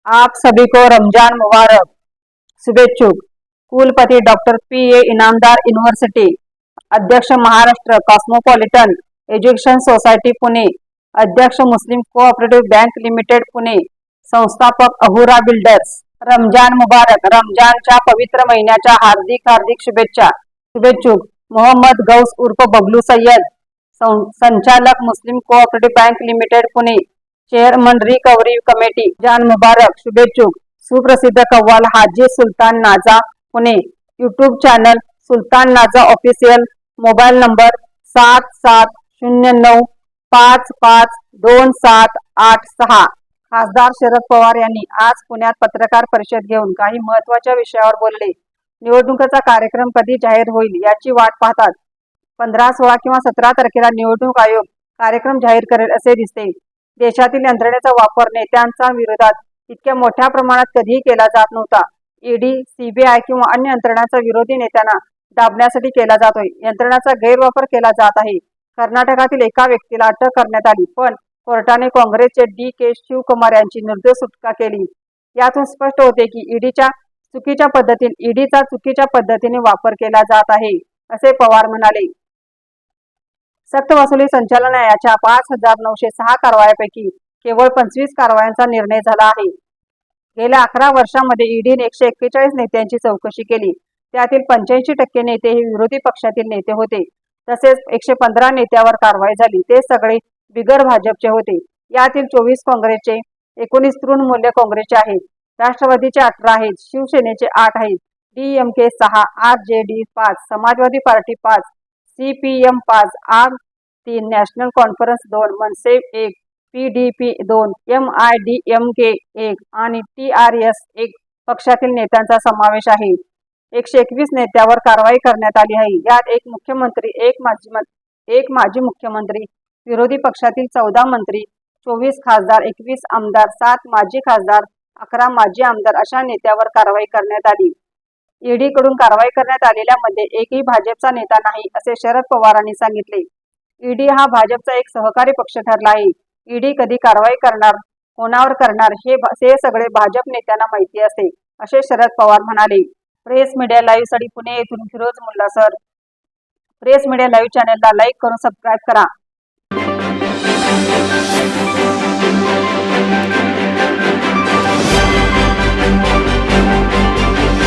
आप सभी को रमजान मुबारक। शुभेच्छुक। कुलपति डॉक्टर P.A. इनामदार यूनिवर्सिटी, अध्यक्ष Maharashtra cosmopolitan education society Pune, अध्यक्ष मुस्लिम कोऑपरेटिव्ह बँक लिमिटेड पुणे, संस्थापक अहुरा बिल्डर्स। रमजान मुबारक। रमजानच्या पवित्र महिन्याच्या हार्दिक हार्दिक शुभेच्छा। शुभेच्छुक मोहम्मद गौस उर्फ बबलू सय्यद, संचालक Muslim cooperative bank limited Pune, chairman recovery committee. Ramzan मुबारक। शुभेच्छुक सुप्रसिद्ध कव्वाल हाजी सुलतान नाजा पुणे, यूट्यूब चॅनल सुलतान नाजा ऑफिशियल, मोबाईल नंबर 7709552786। खासदार शरद पवार यांनी आज पुण्यात पत्रकार परिषद घेऊन काही महत्त्वाच्या विषयावर बोलले। निवडणुकीचा कार्यक्रम कधी जाहीर होईल याची वाट पाहतात। 15, 16 किंवा 17 तारखेला निवडणूक आयोग कार्यक्रम जाहीर करेल असे दिसते। देशातील यंत्रणेचा वापर नेत्यांच्या विरोधात इतक्या मोठ्या प्रमाणात कधीही केला जात नव्हता। ईडी, सीबीआय किंवा अन्य यंत्रणांचा विरोधी नेत्यांना दाबण्यासाठी केला जातोय। यंत्रणांचा गैरवापर केला जात आहे। कर्नाटकातील एका व्यक्तीला अटक करण्यात आली, पण कोर्टाने काँग्रेसचे D.K. शिवकुमार यांची निर्दोष सुटका केली। यातून स्पष्ट होते की ईडीचा चुकीच्या पद्धतीने वापर केला जात आहे, असे पवार म्हणाले। सक्तवसुली संचालनालयाच्या 5,906 कारवायांपैकी केवळ 25 कारवायांचा निर्णय झाला आहे। गेल्या 11 वर्षांमध्ये ईडीने 141 नेत्यांची चौकशी केली। त्यातील 85% नेते हे विरोधी पक्षातील नेते होते। तसेच 115 नेत्यावर कारवाई झाली, ते सगळे बिगर भाजपचे होते। यातील 24 काँग्रेसचे, 19 तृणमूल काँग्रेसचे आहेत, राष्ट्रवादीचे 18 आहेत, शिवसेनेचे 8 आहेत, DMK 6, RJD 5, समाजवादी पार्टी 5, CPM 5, आम 3, नॅशनल कॉन्फरन्स 2, मनसे 1, PDP 2, MIDMK 1 आणि TRS 1 पक्षातील नेत्यांचा समावेश आहे। 121 नेत्यावर कारवाई करण्यात आली आहे। यात एक मुख्यमंत्री, एक माजी मुख्यमंत्री, विरोधी पक्षातील 14 मंत्री, 24 खासदार, 21 आमदार, 7 माजी खासदार, 11 माजी आमदार अशा नेत्यावर कारवाई करण्यात आली। ईडी कडून कारवाई करण्यात आलेल्यामध्ये एकही भाजपचा नेता नाही, असे शरद पवारांनी सांगितले। ईडी हा भाजपचा एक सहकारी पक्ष ठरला आहे। ईडी कधी कारवाई करणार, कोणावर करणार हे सगळे भाजप नेत्यांना माहिती असते, असे शरद पवार म्हणाले। प्रेस मीडिया लाईव्ह साठी पुणे येथून Firoz Mulla sir. Press media live चॅनलला लाईक करून सबस्क्राईब करा।